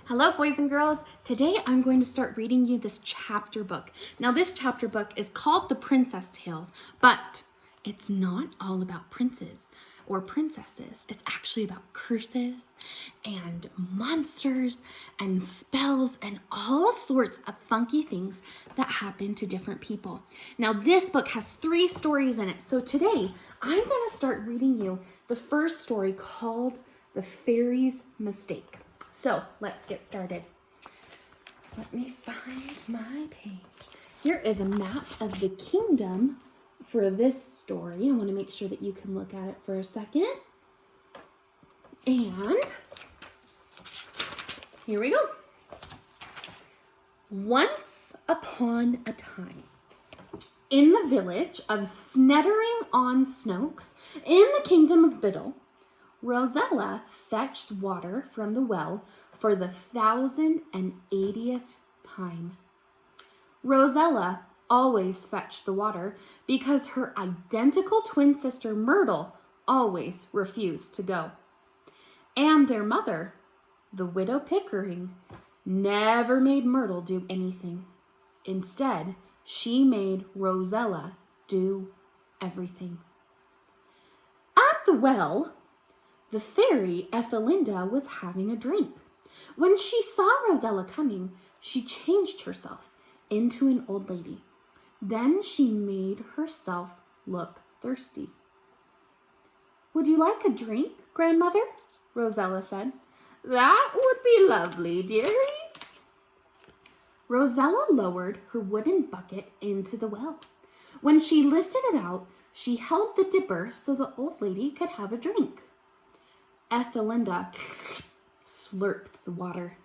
Hello, boys and girls. Today I'm going to start reading you this chapter book. Now, this chapter book is called The Princess Tales, but it's not all about princes or princesses. It's actually about curses and monsters and spells and all sorts of funky things that happen to different people. Now, this book has 3 stories in it. So today I'm going to start reading you the first story called The Fairy's Mistake. So let's get started. Let me find my page. Here is a map of the kingdom for this story. I want to make sure that you can look at it for a second. And here we go. Once upon a time, in the village of Snettering-on-Snokes, in the kingdom of Biddle, Rosella fetched water from the well for the 1080th time. Rosella always fetched the water because her identical twin sister Myrtle always refused to go. And their mother, the widow Pickering, never made Myrtle do anything. Instead, she made Rosella do everything. At the well, the fairy Ethelinda was having a drink. When she saw Rosella coming, she changed herself into an old lady. Then she made herself look thirsty. "Would you like a drink, grandmother?" Rosella said. "That would be lovely, dearie." Rosella lowered her wooden bucket into the well. When she lifted it out, she held the dipper so the old lady could have a drink. Ethelinda slurped the water.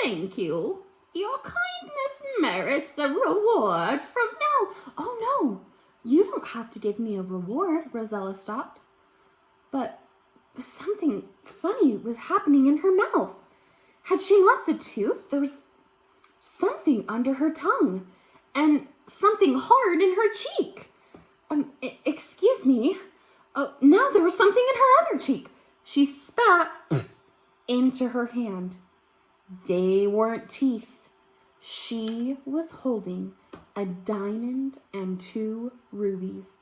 "Thank you. Your kindness merits a reward from now." "Oh, no, you don't have to give me a reward," Rosella stopped. But something funny was happening in her mouth. Had she lost a tooth? There was something under her tongue and something hard in her cheek. Excuse me. Oh, now there was something in her other cheek. She spat into her hand. They weren't teeth. She was holding a diamond and 2 rubies.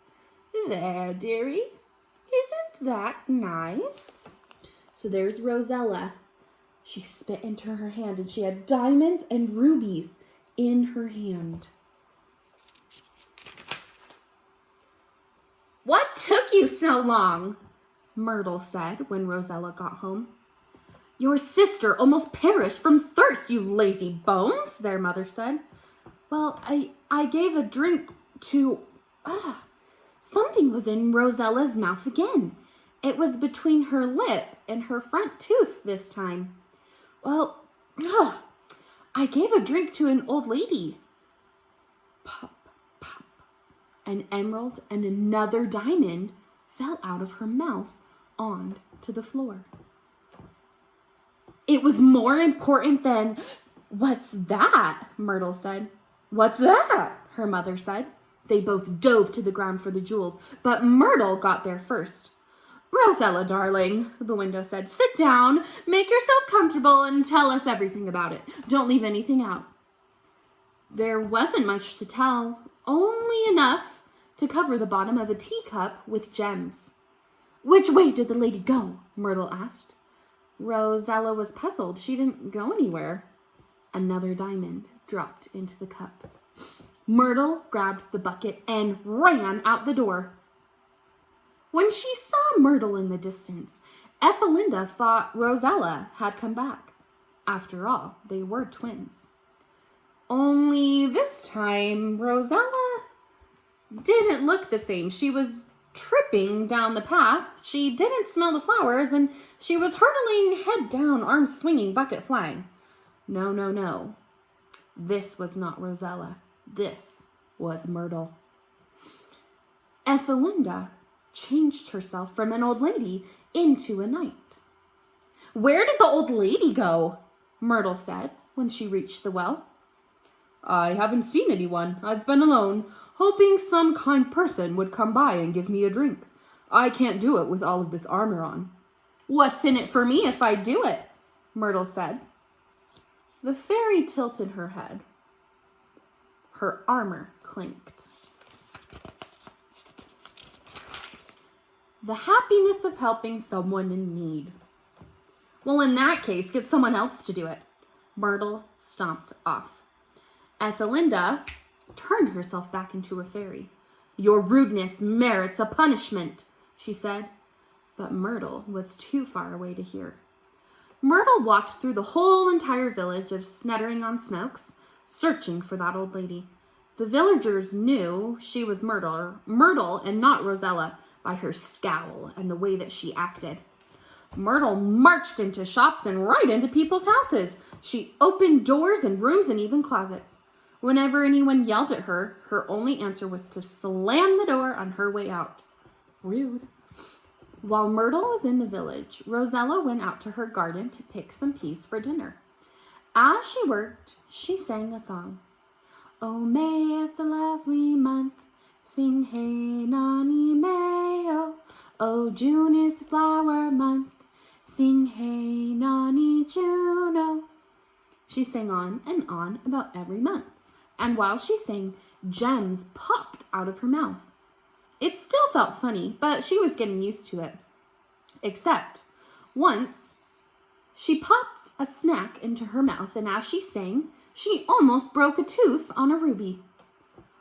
"There, dearie. Isn't that nice?" So there's Rosella. She spit into her hand and she had diamonds and rubies in her hand. "What took you so long?" Myrtle said when Rosella got home. "Your sister almost perished from thirst, you lazy bones," their mother said. "Well, I gave a drink to..." Something was in Rosella's mouth again. It was between her lip and her front tooth this time. "Well, I gave a drink to an old lady." Pop, pop. An emerald and another diamond fell out of her mouth onto the floor. "It was more important than..." "What's that?" Myrtle said. "What's that?" her mother said. They both dove to the ground for the jewels, but Myrtle got there first. "Rosella, darling," the window said, "sit down, make yourself comfortable, and tell us everything about it. Don't leave anything out." There wasn't much to tell, only enough to cover the bottom of a teacup with gems. "Which way did the lady go?" Myrtle asked. Rosella was puzzled. She didn't go anywhere. Another diamond dropped into the cup. Myrtle grabbed the bucket and ran out the door. When she saw Myrtle in the distance, Ethelinda thought Rosella had come back. After all, they were twins. Only this time, Rosella didn't look the same. She was tripping down the path. She didn't smell the flowers, and she was hurtling head down, arms swinging, bucket flying. No, no, no. This was not Rosella. This was Myrtle. Ethelinda changed herself from an old lady into a knight. "Where did the old lady go?" Myrtle said when she reached the well. "I haven't seen anyone. I've been alone, hoping some kind person would come by and give me a drink. I can't do it with all of this armor on." "What's in it for me if I do it?" Myrtle said. The fairy tilted her head. Her armor clinked. The happiness of helping someone in need. Well, in that case, get someone else to do it. Myrtle stomped off. Ethelinda turned herself back into a fairy. Your rudeness merits a punishment, she said. But Myrtle was too far away to hear. Myrtle walked through the whole entire village of Snettering-on-Snokes, searching for that old lady. The villagers knew she was Myrtle and not Rosella, by her scowl and the way that she acted. Myrtle marched into shops and right into people's houses. She opened doors and rooms and even closets. Whenever anyone yelled at her, her only answer was to slam the door on her way out. Rude. While Myrtle was in the village, Rosella went out to her garden to pick some peas for dinner. As she worked, she sang a song. Oh, May is the lovely month. Sing hey, nonny, May, oh. Oh, June is the flower month. Sing hey, nonny, June, oh. She sang on and on about every month. And while she sang, gems popped out of her mouth. It still felt funny, but she was getting used to it. Except, once, she popped a snack into her mouth, and as she sang, she almost broke a tooth on a ruby.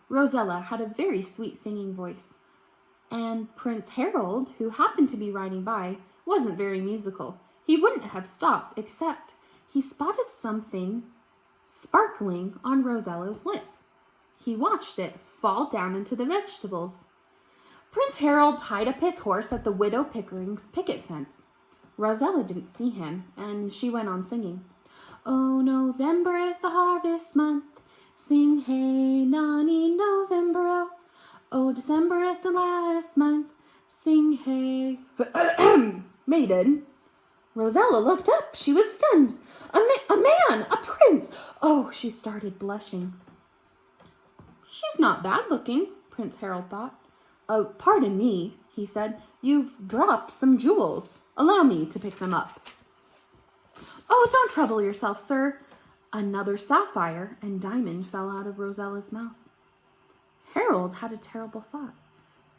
Rosella had a very sweet singing voice, and Prince Harold, who happened to be riding by, wasn't very musical. He wouldn't have stopped, except he spotted something sparkling on Rosella's lip. He watched it fall down into the vegetables. Prince Harold tied up his horse at the Widow Pickering's picket fence. Rosella didn't see him, and she went on singing. Oh, November is the harvest month. Sing hey, nonny, November, oh. Oh, December is the last month. Sing hey. Maiden. Rosella looked up. She was stunned. A man, a prince. Oh, she started blushing. She's not bad looking, Prince Harold thought. Oh, pardon me, he said. You've dropped some jewels. Allow me to pick them up. Oh, don't trouble yourself, sir. Another sapphire and diamond fell out of Rosella's mouth. Harold had a terrible thought.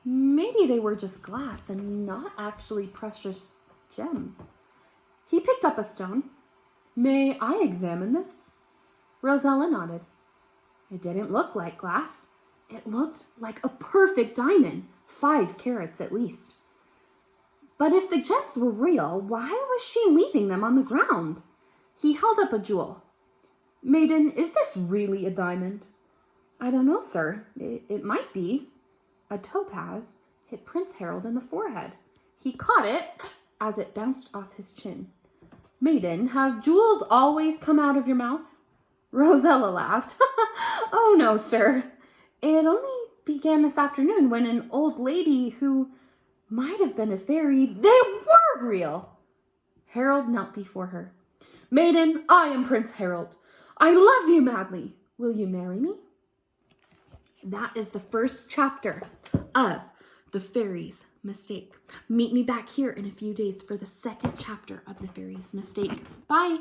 Maybe they were just glass and not actually precious gems. He picked up a stone. May I examine this? Rosella nodded. It didn't look like glass. It looked like a perfect diamond, 5 carats at least. But if the gems were real, why was she leaving them on the ground? He held up a jewel. Maiden, is this really a diamond? I don't know, sir. It might be. A topaz hit Prince Harold in the forehead. He caught it as it bounced off his chin. Maiden, have jewels always come out of your mouth? Rosella laughed. Oh, no, sir. It only began this afternoon when an old lady who might have been a fairy, they were real. Harold knelt before her. Maiden, I am Prince Harold. I love you madly. Will you marry me? That is the first chapter of The Fairy's Mistake. Meet me back here in a few days for the second chapter of The Fairy's Mistake. Bye.